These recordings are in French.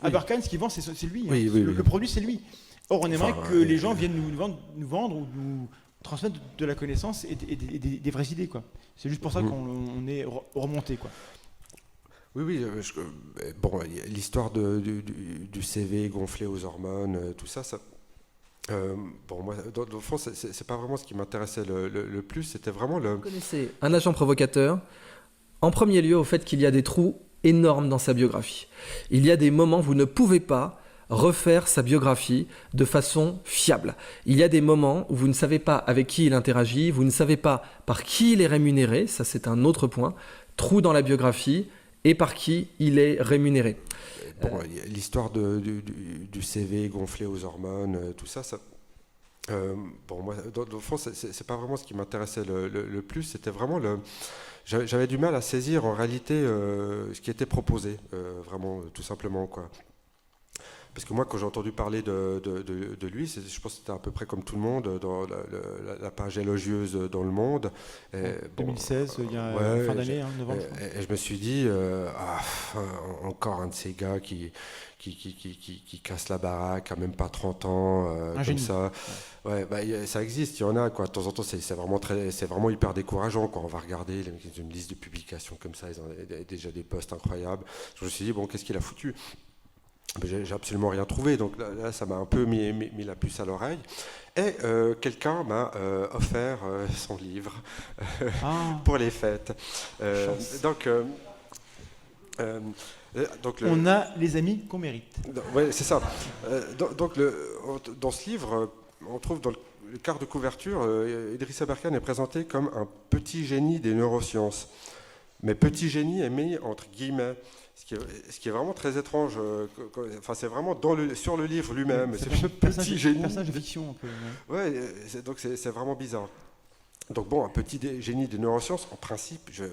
Aberkan, ce qu'il vend, c'est lui. Oui, oui, le produit, c'est lui. Or, on aimerait que les gens viennent nous vendre ou nous transmettre de la connaissance et des vraies idées, quoi. C'est juste pour ça qu'on est remonté, quoi. Oui, bon, l'histoire du CV gonflé aux hormones, tout ça, bon, moi, dans le fond, c'est pas vraiment ce qui m'intéressait le plus, c'était vraiment Vous connaissez un agent provocateur, en premier lieu au fait qu'il y a des trous énormes dans sa biographie. Il y a des moments où vous ne pouvez pas refaire sa biographie de façon fiable. Il y a des moments où vous ne savez pas avec qui il interagit, vous ne savez pas par qui il est rémunéré, ça c'est un autre point, trou dans la biographie, et par qui il est rémunéré. Bon, l'histoire du CV gonflé aux hormones, tout ça, bon, moi, dans le fond, c'est pas vraiment ce qui m'intéressait le plus, c'était vraiment j'avais du mal à saisir en réalité ce qui était proposé, vraiment, tout simplement, quoi. Parce que moi, quand j'ai entendu parler de lui, je pense que c'était à peu près comme tout le monde, dans la page élogieuse dans Le Monde. Et, 2016, il y a fin d'année, novembre. Et je me suis dit, encore un de ces gars qui casse la baraque à même pas 30 ans, comme génie. Ça. Ouais, ça existe, il y en a, quoi. De temps en temps, c'est vraiment hyper décourageant, quoi. On va regarder une liste de publications comme ça, ils ont déjà des posts incroyables. Je me suis dit, bon, qu'est-ce qu'il a foutu ? J'ai absolument rien trouvé, donc là ça m'a un peu mis la puce à l'oreille. Et quelqu'un m'a offert son livre pour les fêtes. Donc, on a les amis qu'on mérite. Oui, c'est ça. Donc dans ce livre, on trouve dans le quart de couverture, Idriss Aberkan est présenté comme un petit génie des neurosciences. Mais petit génie est mis entre guillemets. Ce qui est vraiment très étrange, enfin, c'est vraiment sur le livre lui-même. C'est un peu petit personnage de fiction. Un peu, ouais, donc c'est vraiment bizarre. Donc bon, un petit génie de neurosciences, en principe, je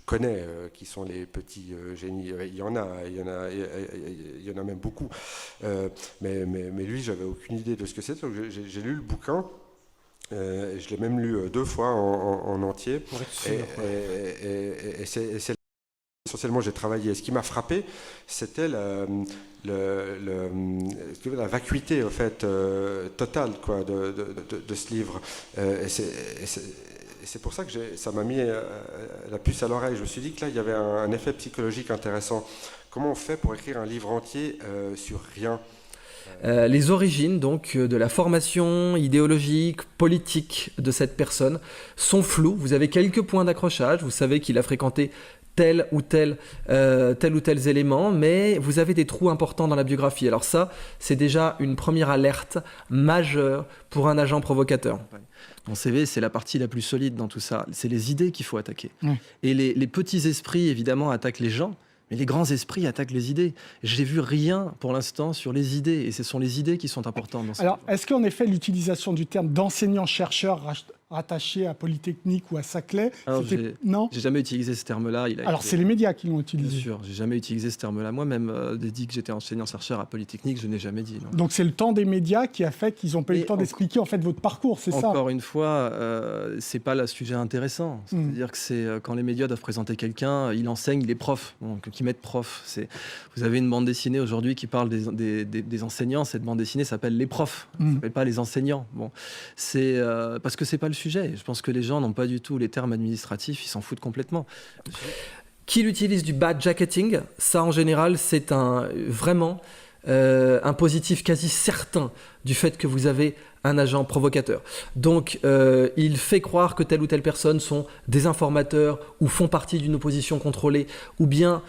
connais qui sont les petits génies. Il y en a même beaucoup. Mais lui, j'avais aucune idée de ce que c'était. Donc j'ai lu le bouquin. Je l'ai même lu 2 fois en entier. Pour être sûr, et c'est essentiellement, j'ai travaillé. Et ce qui m'a frappé, c'était la vacuité, en fait, totale, quoi, de ce livre. Et c'est pour ça que ça m'a mis la puce à l'oreille. Je me suis dit que là, il y avait un effet psychologique intéressant. Comment on fait pour écrire un livre entier sur rien ? Les origines donc de la formation idéologique, politique de cette personne sont floues. Vous avez quelques points d'accrochage. Vous savez qu'il a fréquenté tel ou tel élément, mais vous avez des trous importants dans la biographie. Alors ça, c'est déjà une première alerte majeure pour un agent provocateur. Mon CV, c'est la partie la plus solide dans tout ça. C'est les idées qu'il faut attaquer. Et les petits esprits, évidemment, attaquent les gens, mais les grands esprits attaquent les idées. J'ai vu rien pour l'instant sur les idées, et ce sont les idées qui sont importantes dans ce livre. Est-ce qu'en effet, l'utilisation du terme d'enseignant-chercheur rattaché à Polytechnique ou à Saclay, non ? J'ai jamais utilisé ce terme-là. C'est les médias qui l'ont utilisé. Bien sûr, j'ai jamais utilisé ce terme-là. Moi-même, dit que j'étais enseignant-chercheur à Polytechnique, je n'ai jamais dit. Non. Donc c'est le temps des médias qui a fait qu'ils n'ont pas eu le temps d'expliquer en fait votre parcours, c'est ça ? Encore une fois, c'est pas le sujet intéressant. C'est-à-dire que c'est quand les médias doivent présenter quelqu'un, il enseigne, il est prof, donc qui mettent prof. Vous avez une bande dessinée aujourd'hui qui parle des enseignants. Cette bande dessinée s'appelle Les Profs, ça s'appelle pas Les Enseignants. Bon, c'est parce que c'est pas le sujet. Je pense que les gens n'ont pas du tout les termes administratifs, ils s'en foutent complètement. Qu'il utilise du badjacketing, ça en général, c'est vraiment un positif quasi certain du fait que vous avez un agent provocateur. Donc, il fait croire que telle ou telle personne sont des informateurs ou font partie d'une opposition contrôlée ou bien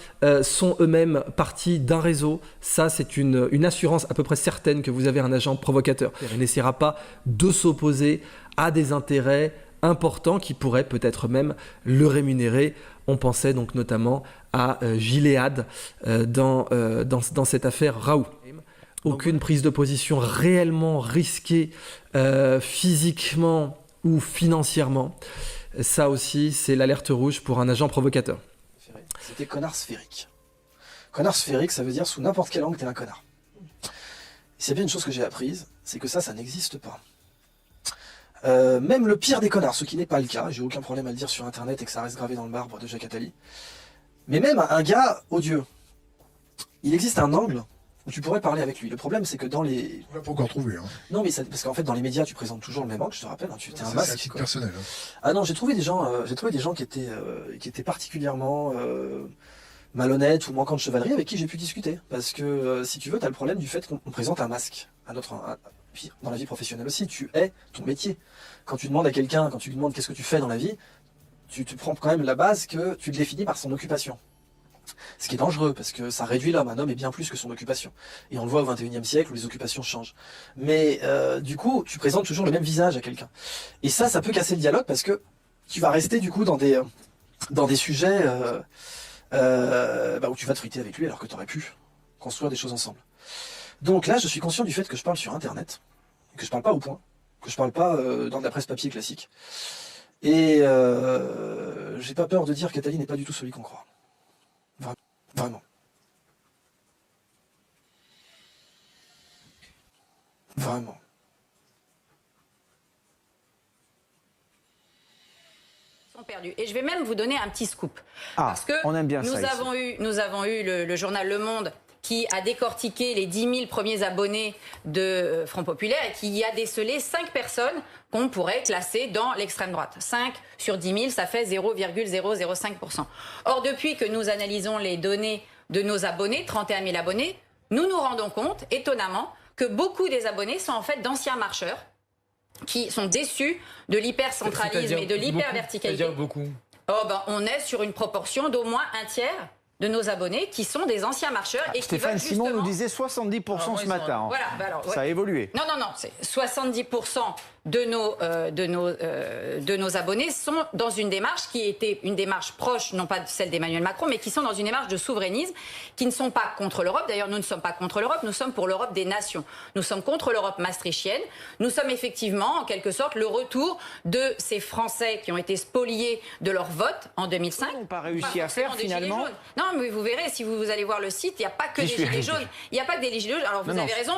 sont eux-mêmes partie d'un réseau. Ça, c'est une assurance à peu près certaine que vous avez un agent provocateur. Il n'essaiera pas de s'opposer à des intérêts importants qui pourraient peut-être même le rémunérer. On pensait donc notamment à Gilead dans cette affaire Raoult. Aucune prise de position réellement risquée physiquement ou financièrement. Ça aussi, c'est l'alerte rouge pour un agent provocateur. C'était connard sphérique. Connard sphérique, ça veut dire sous n'importe quel angle, t'es un connard. Et c'est bien une chose que j'ai apprise, c'est que ça n'existe pas. Même le pire des connards, ce qui n'est pas le cas, j'ai aucun problème à le dire sur internet et que ça reste gravé dans le marbre de Jacques Attali, mais même un gars odieux, il existe un angle où tu pourrais parler avec lui. Le problème, c'est que dans les... On l'a pas encore trouvé. Hein. Non, mais parce qu'en fait, dans les médias, tu présentes toujours le même angle, je te rappelle, hein, tu es un masque. C'est personnel. Hein. Ah non, j'ai trouvé des gens qui étaient particulièrement malhonnêtes ou manquants de chevalerie avec qui j'ai pu discuter. Parce que, si tu veux, tu as le problème du fait qu'on présente un masque puis dans la vie professionnelle aussi, tu es ton métier. Quand tu demandes à quelqu'un, quand tu lui demandes qu'est-ce que tu fais dans la vie, tu prends quand même la base que tu le définis par son occupation. Ce qui est dangereux, parce que ça réduit l'homme. Un homme est bien plus que son occupation. Et on le voit au XXIe siècle où les occupations changent. Mais du coup, tu présentes toujours le même visage à quelqu'un. Et ça peut casser le dialogue, parce que tu vas rester du coup dans des sujets où tu vas te friter avec lui alors que tu aurais pu construire des choses ensemble. Donc là, je suis conscient du fait que je parle sur Internet, que je parle pas au point, que je parle pas dans de la presse papier classique. Et j'ai pas peur de dire qu'Attali n'est pas du tout celui qu'on croit. Vraiment. Vraiment. Sont perdus. Et je vais même vous donner un petit scoop. Parce que on aime bien nous avons eu le journal Le Monde qui a décortiqué les 10 000 premiers abonnés de Front Populaire et qui a décelé 5 personnes qu'on pourrait classer dans l'extrême droite. 5 sur 10 000, ça fait 0,005%. Or, depuis que nous analysons les données de nos abonnés, 31 000 abonnés, nous nous rendons compte, étonnamment, que beaucoup des abonnés sont en fait d'anciens marcheurs qui sont déçus de l'hypercentralisme et de l'hyperverticalité. C'est-à-dire beaucoup. On est sur une proportion d'au moins un tiers de nos abonnés qui sont des anciens marcheurs et Stéphane qui veulent Simon nous disait 70% ce matin. Voilà, ça a évolué. Non, c'est 70% de nos abonnés sont dans une démarche qui était une démarche proche, non pas celle d'Emmanuel Macron, mais qui sont dans une démarche de souverainisme, qui ne sont pas contre l'Europe. D'ailleurs, nous ne sommes pas contre l'Europe, nous sommes pour l'Europe des nations. Nous sommes contre l'Europe maastrichtienne. Nous sommes effectivement, en quelque sorte, le retour de ces Français qui ont été spoliés de leur vote en 2005. Ils n'ont pas réussi à faire finalement. Non, mais vous verrez, si vous allez voir le site, il n'y a pas que des gilets jaunes. Il n'y a pas que des gilets jaunes. Alors, vous avez raison.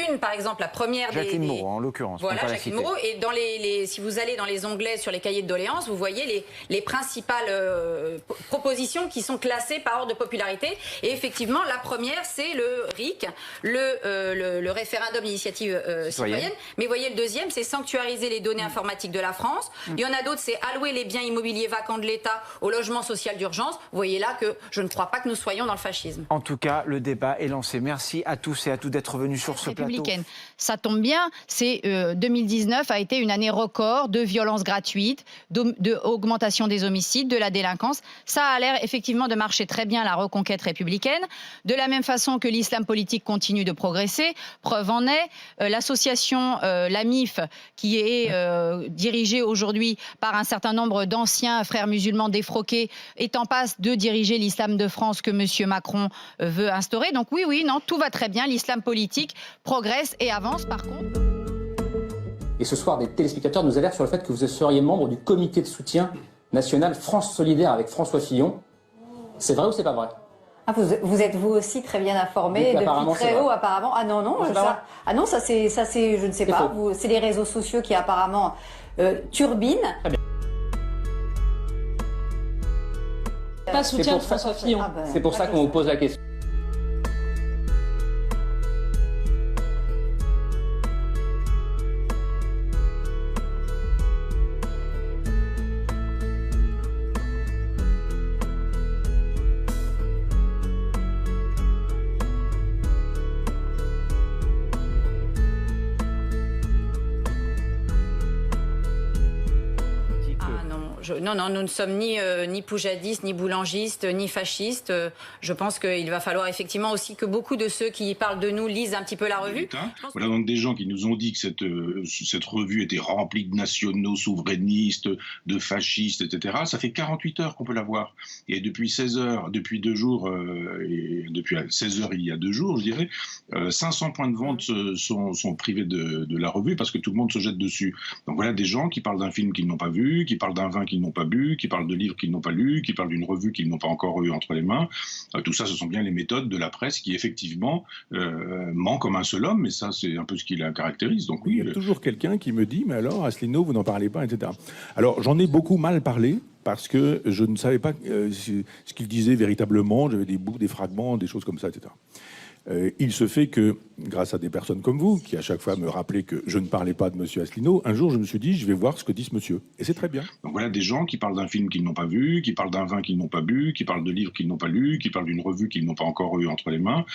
Une, par exemple, la première Jacqueline Moreau, en l'occurrence. Voilà, Jacqueline Moreau. Et dans si vous allez dans les onglets sur les cahiers de doléances, vous voyez les principales propositions qui sont classées par ordre de popularité. Et effectivement, la première, c'est le RIC, le référendum d'initiative citoyenne. Mais vous voyez, le deuxième, c'est sanctuariser les données informatiques de la France. Il y en a d'autres, c'est allouer les biens immobiliers vacants de l'État au logement social d'urgence. Vous voyez là que je ne crois pas que nous soyons dans le fascisme. En tout cas, le débat est lancé. Merci à tous et à toutes d'être venus sur ce plateau. Ça tombe bien, 2019 a été une année record de violences gratuites, d'augmentation des homicides, de la délinquance. Ça a l'air effectivement de marcher très bien, la reconquête républicaine. De la même façon que l'islam politique continue de progresser. Preuve en est, l'association LAMIF, qui est dirigée aujourd'hui par un certain nombre d'anciens frères musulmans défroqués, est en passe de diriger l'islam de France que M. Macron veut instaurer. Donc tout va très bien. L'islam politique progresse et avance par contre. Et ce soir, des téléspectateurs nous alertent sur le fait que vous seriez membre du comité de soutien national France Solidaire avec François Fillon. C'est vrai ou c'est pas vrai? Vous êtes vous aussi très bien informé depuis très haut apparemment. Ah non, ça c'est je ne sais pas. C'est les réseaux sociaux qui apparemment turbinent. Très bien. Pas soutien de François Fillon. C'est pour ça qu'on vous pose la question. Non, nous ne sommes ni poujadistes, ni boulangistes, ni fascistes. Je pense qu'il va falloir effectivement aussi que beaucoup de ceux qui parlent de nous lisent un petit peu la revue. Voilà donc des gens qui nous ont dit que cette revue était remplie de nationaux, souverainistes, de fascistes, etc. Ça fait 48 heures qu'on peut la voir. Et depuis 16 heures, depuis 2 jours, et depuis 16 heures il y a 2 jours, je dirais, 500 points de vente sont privés de la revue parce que tout le monde se jette dessus. Donc voilà des gens qui parlent d'un film qu'ils n'ont pas vu, qui parlent d'un vin qu'ils n'ont pas bu, qui parlent de livres qu'ils n'ont pas lus, qui parlent d'une revue qu'ils n'ont pas encore eu entre les mains. Tout ça, ce sont bien les méthodes de la presse qui, effectivement, ment comme un seul homme, mais ça, c'est un peu ce qui la caractérise. Donc, oui, il y a toujours quelqu'un qui me dit « Mais alors, Asselineau, vous n'en parlez pas, etc. » Alors, j'en ai beaucoup mal parlé, parce que je ne savais pas ce qu'il disait véritablement. J'avais des bouts, des fragments, des choses comme ça, etc. Il se fait que, grâce à des personnes comme vous, qui à chaque fois me rappelaient que je ne parlais pas de M. Asselineau, un jour je me suis dit, je vais voir ce que dit ce monsieur. Et c'est très bien. Donc voilà des gens qui parlent d'un film qu'ils n'ont pas vu, qui parlent d'un vin qu'ils n'ont pas bu, qui parlent de livres qu'ils n'ont pas lus, qui parlent d'une revue qu'ils n'ont pas encore eu entre les mains.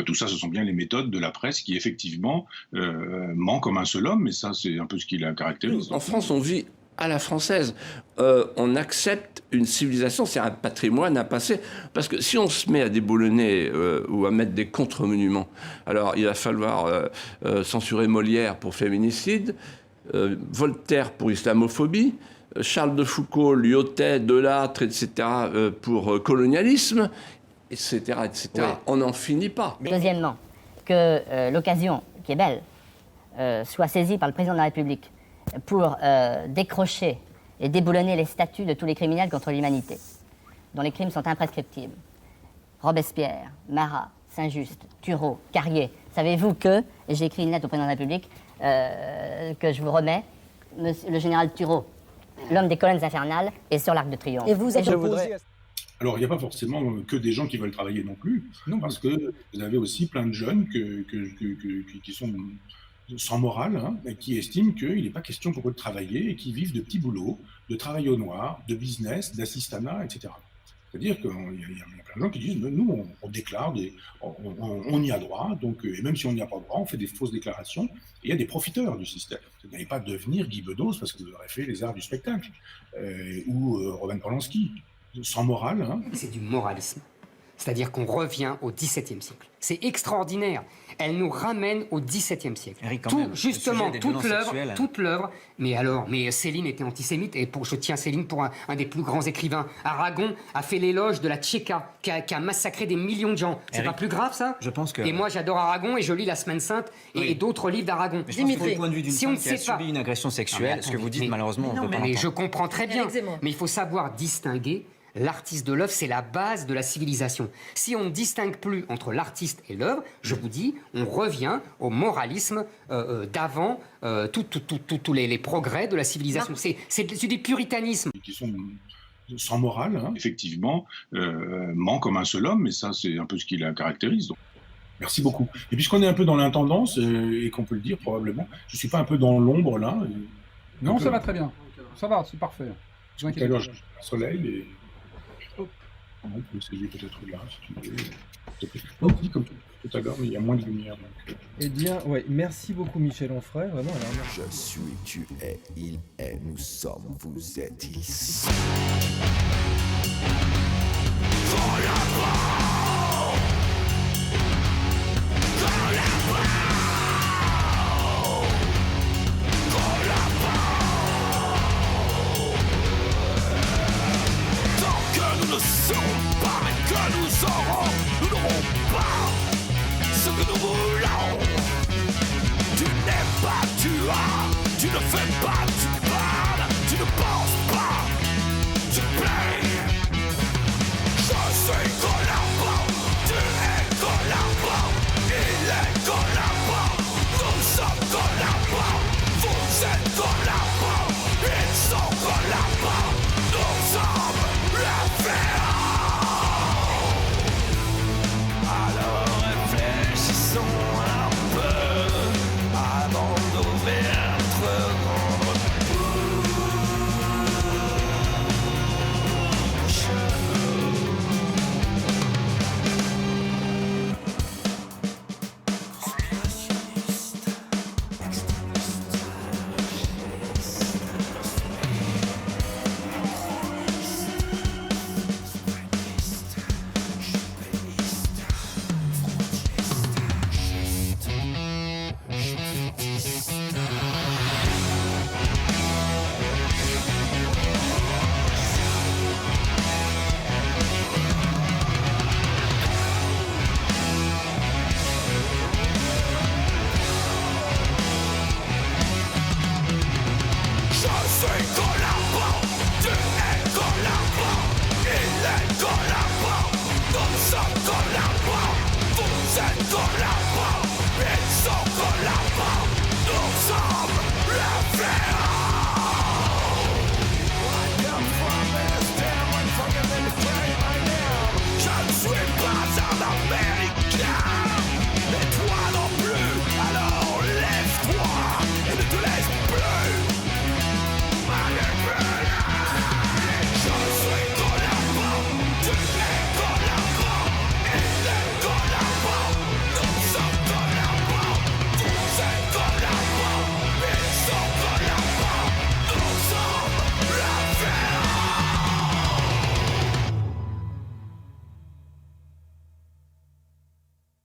Tout ça, ce sont bien les méthodes de la presse qui, effectivement, ment comme un seul homme, mais ça, c'est un peu ce qui la caractérise. En France, on vit à la française. On accepte une civilisation, c'est un patrimoine, un passé. Parce que si on se met à déboulonner ou à mettre des contre-monuments, alors il va falloir censurer Molière pour féminicide, Voltaire pour islamophobie, Charles de Foucault, Lyotet, Delattre, etc. Pour colonialisme, etc. etc. Ouais. On n'en finit pas. Deuxièmement, que l'occasion, qui est belle, soit saisie par le président de la République pour décrocher et déboulonner les statuts de tous les criminels contre l'humanité, dont les crimes sont imprescriptibles. Robespierre, Marat, Saint-Just, Turreau, Carrier. Savez-vous que, et j'ai écrit une lettre au président de la République, que je vous remets, le général Turreau, l'homme des colonnes infernales, est sur l'Arc de Triomphe. Et vous êtes opposé. Alors, il n'y a pas forcément que des gens qui veulent travailler non plus, parce que vous avez aussi plein de jeunes qui sont sans morale, et qui estiment qu'il n'est pas question pour eux de travailler et qui vivent de petits boulots, de travail au noir, de business, d'assistanat, etc. C'est-à-dire qu'il y a plein de gens qui disent nous, on déclare, on y a droit, donc, et même si on n'y a pas droit, on fait des fausses déclarations, et il y a des profiteurs du système. Vous n'allez pas devenir Guy Bedos parce que vous aurez fait les arts du spectacle, ou Roman Polanski, sans morale. C'est du moralisme. C'est-à-dire qu'on revient au XVIIe siècle. C'est extraordinaire. Elle nous ramène au XVIIe siècle. Eric, justement, toute l'œuvre. Mais Céline était antisémite, et je tiens Céline pour un des plus grands écrivains. Aragon a fait l'éloge de la Tchéka, qui a massacré des millions de gens. C'est pas plus grave, ça ? Je pense que... Et moi, j'adore Aragon, et je lis La Semaine Sainte et d'autres livres d'Aragon. Mais je pense que du point de vue d'une femme qui a subi une agression sexuelle, ce que vous dites, malheureusement, on ne peut pas l'entendre. Je comprends très bien, mais il faut savoir distinguer. L'artiste de l'œuvre, c'est la base de la civilisation. Si on ne distingue plus entre l'artiste et l'œuvre, je vous dis, on revient au moralisme d'avant tous les progrès de la civilisation. C'est du puritanisme. Qui sont sans morale. Effectivement, ment comme un seul homme, mais ça, c'est un peu ce qui la caractérise. Donc. Merci beaucoup. Et puisqu'on est un peu dans l'intendance, et qu'on peut le dire probablement, je ne suis pas un peu dans l'ombre là. Non, ça va très bien. Ça va, c'est parfait. Tout à l'heure, j'ai un soleil et... On peut essayer peut-être là, si tu veux. Comme tout à l'heure, mais il y a moins de lumière. Donc... Eh bien, ouais, merci beaucoup Michel Onfray, vraiment. Alors, je suis, tu es, il est, nous sommes, vous êtes, ils sont. Nous n'aurons pas ce que nous voulons. Tu n'es pas, tu as, tu ne fais pas